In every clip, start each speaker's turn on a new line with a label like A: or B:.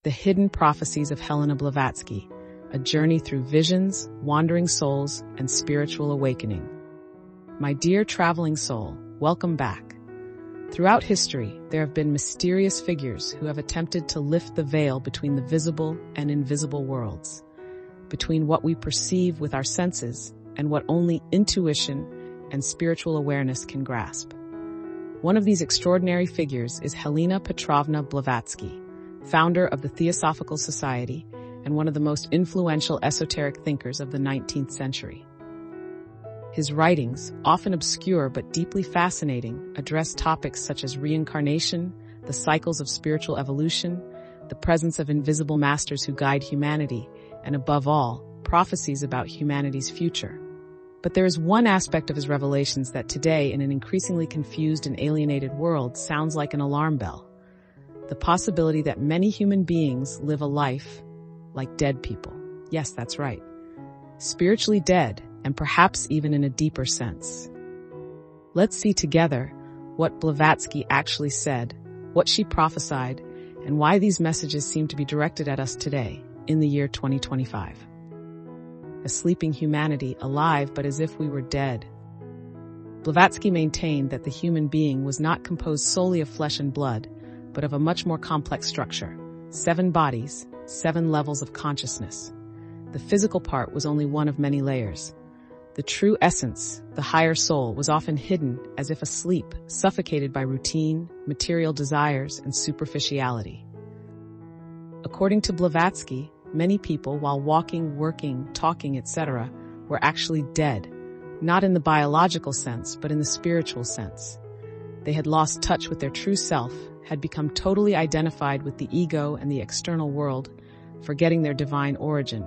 A: The Hidden Prophecies of Helena Blavatsky, a journey through visions, wandering souls, and spiritual awakening. My dear traveling soul, welcome back. Throughout history, there have been mysterious figures who have attempted to lift the veil between the visible and invisible worlds, between what we perceive with our senses and what only intuition and spiritual awareness can grasp. One of these extraordinary figures is Helena Petrovna Blavatsky, founder of the Theosophical Society and one of the most influential esoteric thinkers of the 19th century. His writings, often obscure but deeply fascinating, address topics such as reincarnation, the cycles of spiritual evolution, the presence of invisible masters who guide humanity, and above all, prophecies about humanity's future. But there is one aspect of his revelations that today, in an increasingly confused and alienated world, sounds like an alarm bell. The possibility that many human beings live a life like dead people. Yes, that's right. Spiritually dead, and perhaps even in a deeper sense. Let's see together what Blavatsky actually said, what she prophesied, and why these messages seem to be directed at us today, in the year 2025. A sleeping humanity, alive but as if we were dead. Blavatsky maintained that the human being was not composed solely of flesh and blood, but of a much more complex structure. 7 bodies, 7 levels of consciousness. The physical part was only one of many layers. The true essence, the higher soul, was often hidden as if asleep, suffocated by routine, material desires, and superficiality. According to Blavatsky, many people, while walking, working, talking, etc., were actually dead, not in the biological sense, but in the spiritual sense. They had lost touch with their true self, had become totally identified with the ego and the external world, forgetting their divine origin.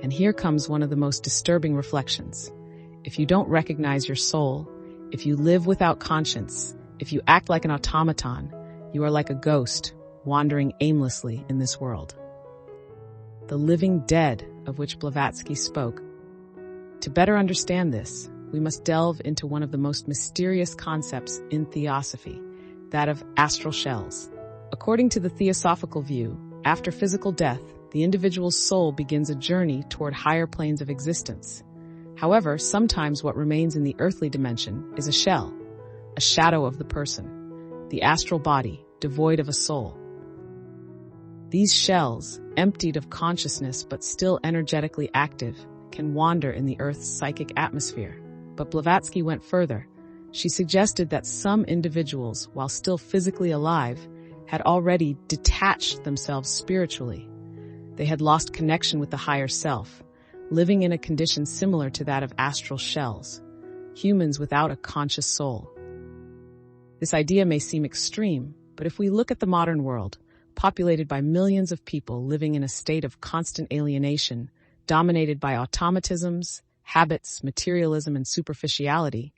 A: And here comes one of the most disturbing reflections. If you don't recognize your soul, if you live without conscience, if you act like an automaton, you are like a ghost, wandering aimlessly in this world. The living dead of which Blavatsky spoke. To better understand this, we must delve into one of the most mysterious concepts in theosophy, that of astral shells. According to the theosophical view, after physical death, the individual's soul begins a journey toward higher planes of existence. However, sometimes what remains in the earthly dimension is a shell, a shadow of the person, the astral body, devoid of a soul. These shells, emptied of consciousness but still energetically active, can wander in the Earth's psychic atmosphere. But Blavatsky went further. She suggested that some individuals, while still physically alive, had already detached themselves spiritually. They had lost connection with the higher self, living in a condition similar to that of astral shells, humans without a conscious soul. This idea may seem extreme, but if we look at the modern world, populated by millions of people living in a state of constant alienation, dominated by automatisms, habits, materialism, and superficiality,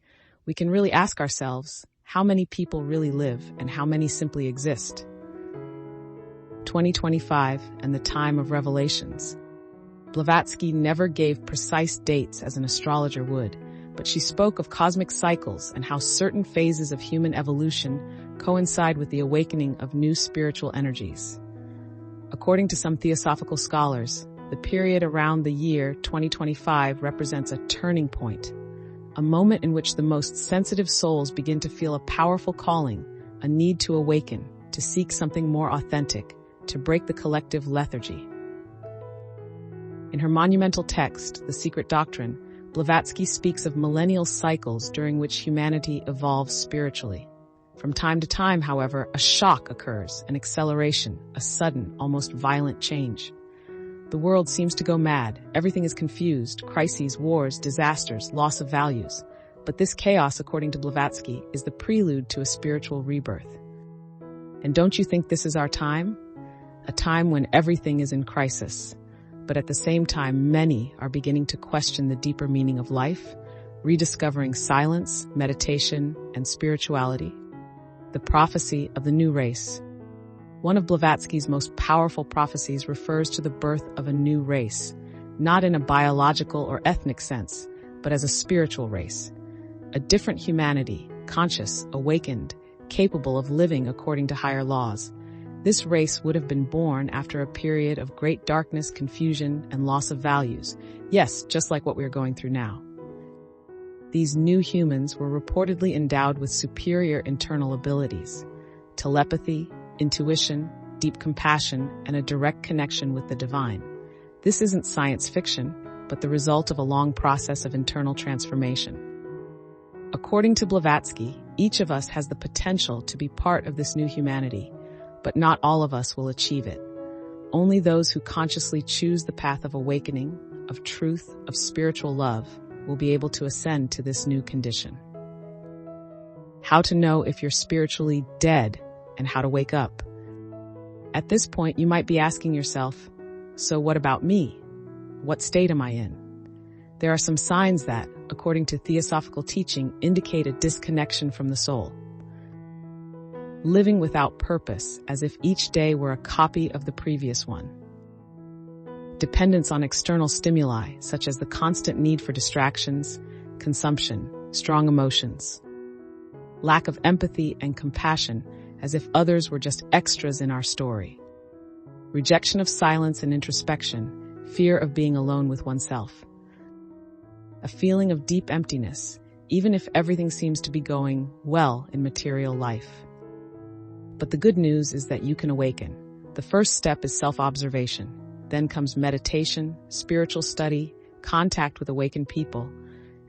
A: we can really ask ourselves, how many people really live and how many simply exist? 2025 and the time of revelations. Blavatsky never gave precise dates as an astrologer would, but she spoke of cosmic cycles and how certain phases of human evolution coincide with the awakening of new spiritual energies. According to some theosophical scholars, the period around the year 2025 represents a turning point, a moment in which the most sensitive souls begin to feel a powerful calling, a need to awaken, to seek something more authentic, to break the collective lethargy. In her monumental text, The Secret Doctrine, Blavatsky speaks of millennial cycles during which humanity evolves spiritually. From time to time, however, a shock occurs, an acceleration, a sudden, almost violent change. The world seems to go mad. Everything is confused, crises, wars, disasters, loss of values. But this chaos, according to Blavatsky, is the prelude to a spiritual rebirth. And don't you think this is our time? A time when everything is in crisis. But at the same time, many are beginning to question the deeper meaning of life, rediscovering silence, meditation, and spirituality. The prophecy of the new race. One of Blavatsky's most powerful prophecies refers to the birth of a new race, not in a biological or ethnic sense, but as a spiritual race. A different humanity, conscious, awakened, capable of living according to higher laws. This race would have been born after a period of great darkness, confusion, and loss of values. Yes, just like what we are going through now. These new humans were reportedly endowed with superior internal abilities: telepathy, intuition, deep compassion, and a direct connection with the divine. This isn't science fiction, but the result of a long process of internal transformation. According to Blavatsky, each of us has the potential to be part of this new humanity, but not all of us will achieve it. Only those who consciously choose the path of awakening, of truth, of spiritual love, will be able to ascend to this new condition. How to know if you're spiritually dead and how to wake up. At this point, you might be asking yourself, so what about me? What state am I in? There are some signs that, according to theosophical teaching, indicate a disconnection from the soul. Living without purpose, as if each day were a copy of the previous one. Dependence on external stimuli, such as the constant need for distractions, consumption, strong emotions. Lack of empathy and compassion, as if others were just extras in our story. Rejection of silence and introspection, fear of being alone with oneself. A feeling of deep emptiness, even if everything seems to be going well in material life. But the good news is that you can awaken. The first step is self-observation. Then comes meditation, spiritual study, contact with awakened people,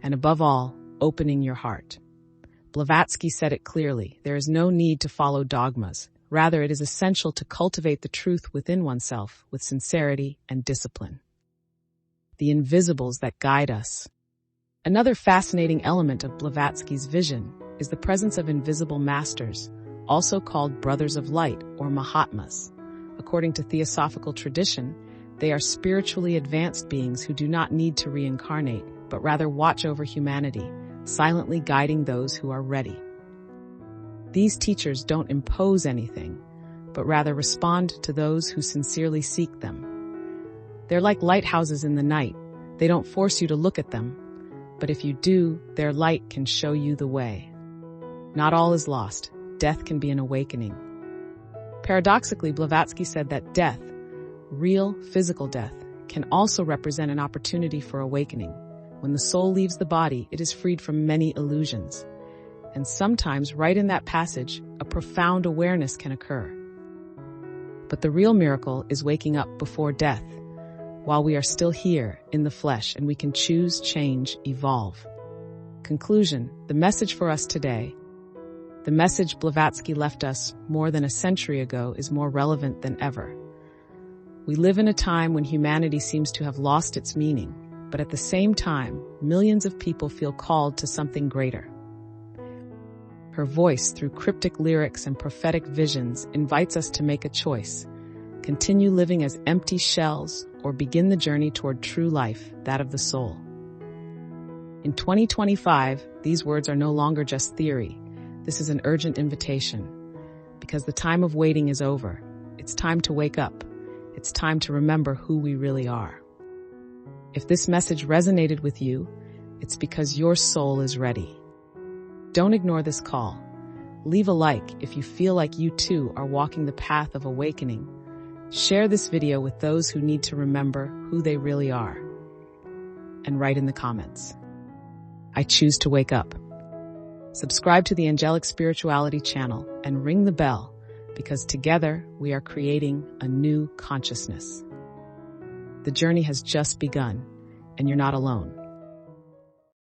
A: and above all, opening your heart. Blavatsky said it clearly: there is no need to follow dogmas. Rather, it is essential to cultivate the truth within oneself with sincerity and discipline. The invisibles that guide us. Another fascinating element of Blavatsky's vision is the presence of invisible masters, also called brothers of light or Mahatmas. According to theosophical tradition, they are spiritually advanced beings who do not need to reincarnate, but rather watch over humanity, silently guiding those who are ready. These teachers don't impose anything, but rather respond to those who sincerely seek them. They're like lighthouses in the night. They don't force you to look at them, but if you do, their light can show you the way. Not all is lost. Death can be an awakening. Paradoxically, Blavatsky said that death, real physical death, can also represent an opportunity for awakening. When the soul leaves the body, it is freed from many illusions. And sometimes, right in that passage, a profound awareness can occur. But the real miracle is waking up before death, while we are still here in the flesh, and we can choose, change, evolve. Conclusion: the message for us today. The message Blavatsky left us more than a century ago is more relevant than ever. We live in a time when humanity seems to have lost its meaning, but at the same time, millions of people feel called to something greater. Her voice, through cryptic lyrics and prophetic visions, invites us to make a choice: continue living as empty shells, or begin the journey toward true life, that of the soul. In 2025, these words are no longer just theory. This is an urgent invitation, because the time of waiting is over. It's time to wake up. It's time to remember who we really are. If this message resonated with you, it's because your soul is ready. Don't ignore this call. Leave a like if you feel like you too are walking the path of awakening. Share this video with those who need to remember who they really are. And write in the comments: I choose to wake up. Subscribe to the Angelica Spirituality channel and ring the bell, because together we are creating a new consciousness. The journey has just begun, and you're not alone.